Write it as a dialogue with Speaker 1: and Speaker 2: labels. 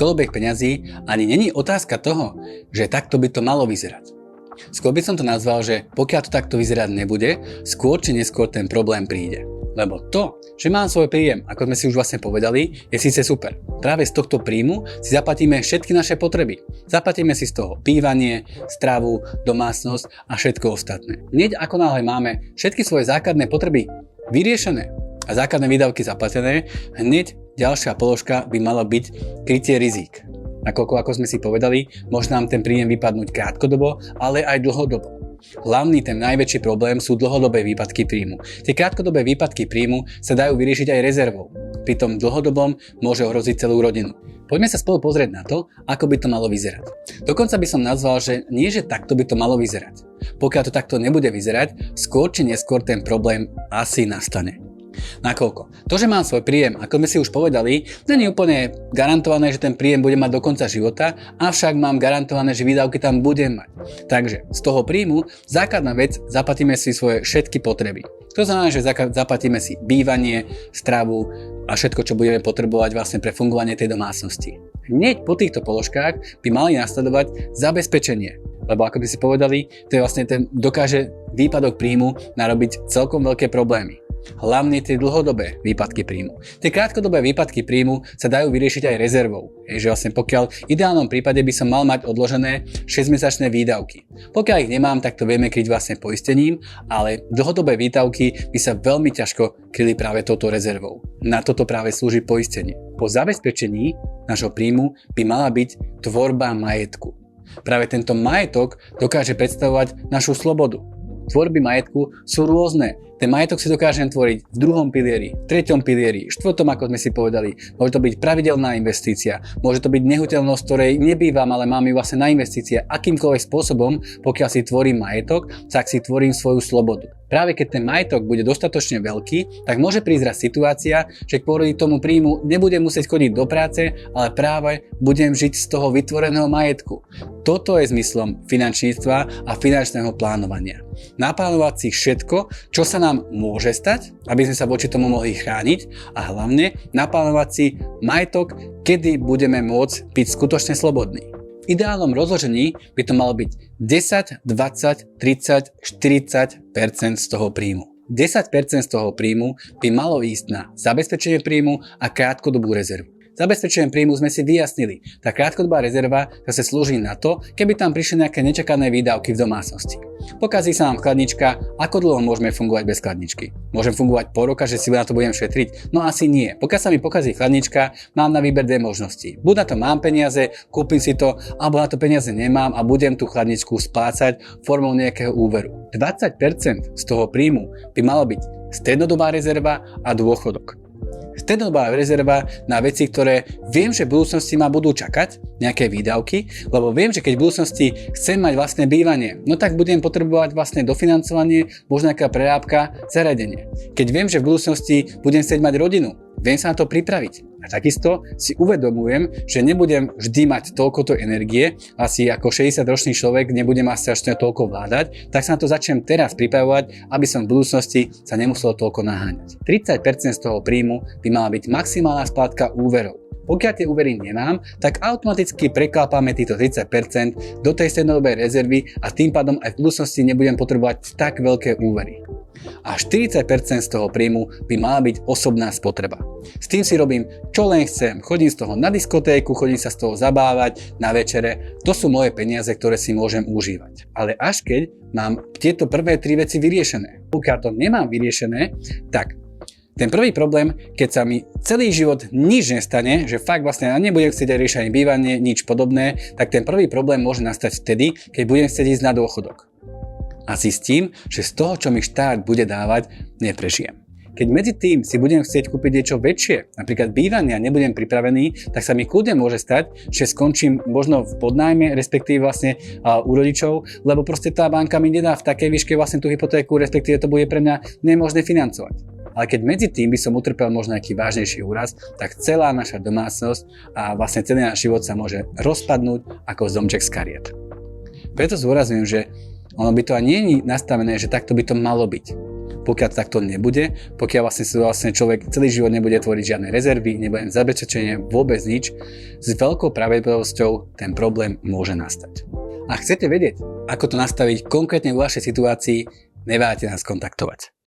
Speaker 1: kolobeh peňazí ani není otázka toho, že takto by to malo vyzerať. Skôr by som to nazval, že pokiaľ to takto vyzerať nebude, skôr či neskôr ten problém príde. Lebo to, že mám svoj príjem, ako sme si už vlastne povedali, je síce super. Práve z tohto príjmu si zaplatíme všetky naše potreby. Zaplatíme si z toho bývanie, stravu, domácnosť a všetko ostatné. Hneď ako náhle máme všetky svoje základné potreby vyriešené a základné výdavky zaplatené, hneď ďalšia položka by mala byť krytie rizík. Nakoľko, ako sme si povedali, môže nám ten príjem vypadnúť krátkodobo, ale aj dlhodobo. Hlavný ten najväčší problém sú dlhodobé výpadky príjmu. Tie krátkodobé výpadky príjmu sa dajú vyriešiť aj rezervou. Pri tom dlhodobom môže ohroziť celú rodinu. Poďme sa spolu pozrieť na to, ako by to malo vyzerať. Dokonca by som nazval, že nie, že takto by to malo vyzerať. Pokiaľ to takto nebude vyzerať, skôr či neskôr ten problém asi nastane. Nakoľko? To, že mám svoj príjem, ako sme si už povedali, nie je úplne garantované, že ten príjem bude mať do konca života, avšak mám garantované, že výdavky tam budem mať. Takže z toho príjmu základná vec, zaplatíme si svoje všetky potreby. To znamená, že zaplatíme si bývanie, stravu a všetko, čo budeme potrebovať vlastne pre fungovanie tej domácnosti. Hneď po týchto položkách by mali nasledovať zabezpečenie. Lebo ako by si povedali, to je vlastne dokáže výpadok príjmu narobiť celkom veľké problémy. Hlavne tie dlhodobé výpadky príjmu. Tie krátkodobé výpadky príjmu sa dajú vyriešiť aj rezervou. Je, že vlastne pokiaľ v ideálnom prípade by som mal mať odložené 6-mesačné výdavky. Pokiaľ ich nemám, tak to vieme kryť vlastne poistením, ale dlhodobé výdavky by sa veľmi ťažko kryli práve touto rezervou. Na toto práve slúži poistenie. Po zabezpečení nášho príjmu by mala byť tvorba majetku. Práve tento majetok dokáže predstavovať našu slobodu. Tvorby majetku sú rôzne. Ten majetok si dokážem tvoriť v druhom pilieri, v treťom pilieri, štvrtom, ako sme si povedali. Môže to byť pravidelná investícia, môže to byť nehnuteľnosť, ktorej nebývam, ale mám ju vlastne na investície. Akýmkoľvek spôsobom, pokiaľ si tvorím majetok, tak si tvorím svoju slobodu. Práve keď ten majetok bude dostatočne veľký, tak môže prísť situácia, že kvôli tomu príjmu nebudem musieť chodiť do práce, ale práve budem žiť z toho vytvoreného majetku. Toto je zmyslom finančníctva a finančného plánovania. Naplánovať si všetko, čo sa nám môže stať, aby sme sa voči tomu mohli chrániť a hlavne naplánovať si majetok, kedy budeme môcť byť skutočne slobodní. V ideálnom rozložení by to malo byť 10, 20, 30, 40% z toho príjmu. 10% z toho príjmu by malo ísť na zabezpečenie príjmu a krátkodobú rezervu. Zabezpečenie príjmu sme si vyjasnili. Tá krátkodobá rezerva zase slúži na to, keby tam prišli nejaké nečakané výdavky v domácnosti. Pokazí sa nám chladnička, ako dlho môžeme fungovať bez chladničky? Môžem fungovať pol roka, že si na to budem šetriť? No asi nie. Pokiaľ sa mi pokazí chladnička, mám na výber dve možnosti. Buď na to mám peniaze, kúpim si to, alebo na to peniaze nemám a budem tú chladničku splácať formou nejakého úveru. 20% z toho príjmu by malo byť strednodobá rezerva a dôchodok. Strednodobá rezerva na veci, ktoré viem, že v budúcnosti ma budú čakať, nejaké výdavky, lebo viem, že keď v budúcnosti chcem mať vlastné bývanie, no tak budem potrebovať vlastné dofinancovanie, možno nejaká prerábka, zariadenie. Keď viem, že v budúcnosti budem chcieť mať rodinu, viem sa na to pripraviť. A takisto si uvedomujem, že nebudem vždy mať toľkoto energie, asi ako 60-ročný človek nebudem asi až toľko vládať, tak sa na to začnem teraz pripravovať, aby som v budúcnosti sa nemusel toľko naháňať. 30% z toho príjmu by mala byť maximálna splátka úverov. Pokiaľ tie úvery nemám, tak automaticky preklápame týchto 30% do tej strednodobej rezervy a tým pádom aj v budúcnosti nebudem potrebovať tak veľké úvery. A 40% z toho príjmu by mala byť osobná spotreba. S tým si robím čo len chcem, chodím z toho na diskotéku, chodím sa z toho zabávať, na večere, to sú moje peniaze, ktoré si môžem užívať. Ale až keď mám tieto prvé tri veci vyriešené. Pokiaľ to nemám vyriešené, tak ten prvý problém, keď sa mi celý život nič nestane, že fakt vlastne nebudem chcieť aj riešiť ani bývanie, nič podobné, tak ten prvý problém môže nastať vtedy, keď budem chcieť ísť na dôchodok. A zistím, že z toho, čo mi štát bude dávať, neprežijem. Keď medzi tým si budem chcieť kúpiť niečo väčšie, napríklad bývanie a nebudem pripravený, tak sa mi kľudne môže stať, že skončím možno v podnájme, respektíve vlastne u rodičov, lebo proste tá banka mi nedá v takej výške vlastne tú hypotéku, respektíve to bude pre mňa nemožné financovať. Ale keď medzi tým by som utrpel možno nejaký vážnejší úraz, tak celá naša domácnosť a vlastne celý náš život sa môže rozpadnúť ako domček z kariet. Preto zdôrazňujem, že ono by to ani nie je nastavené, že takto by to malo byť. pokiaľ to takto nebude, pokiaľ vlastne človek celý život nebude tvoriť žiadne rezervy, nebude zabezpečenie, vôbec nič, s veľkou pravdepodobnosťou ten problém môže nastať. Ak chcete vedieť, ako to nastaviť konkrétne vo vašej situácii, neváhajte nás kontaktovať.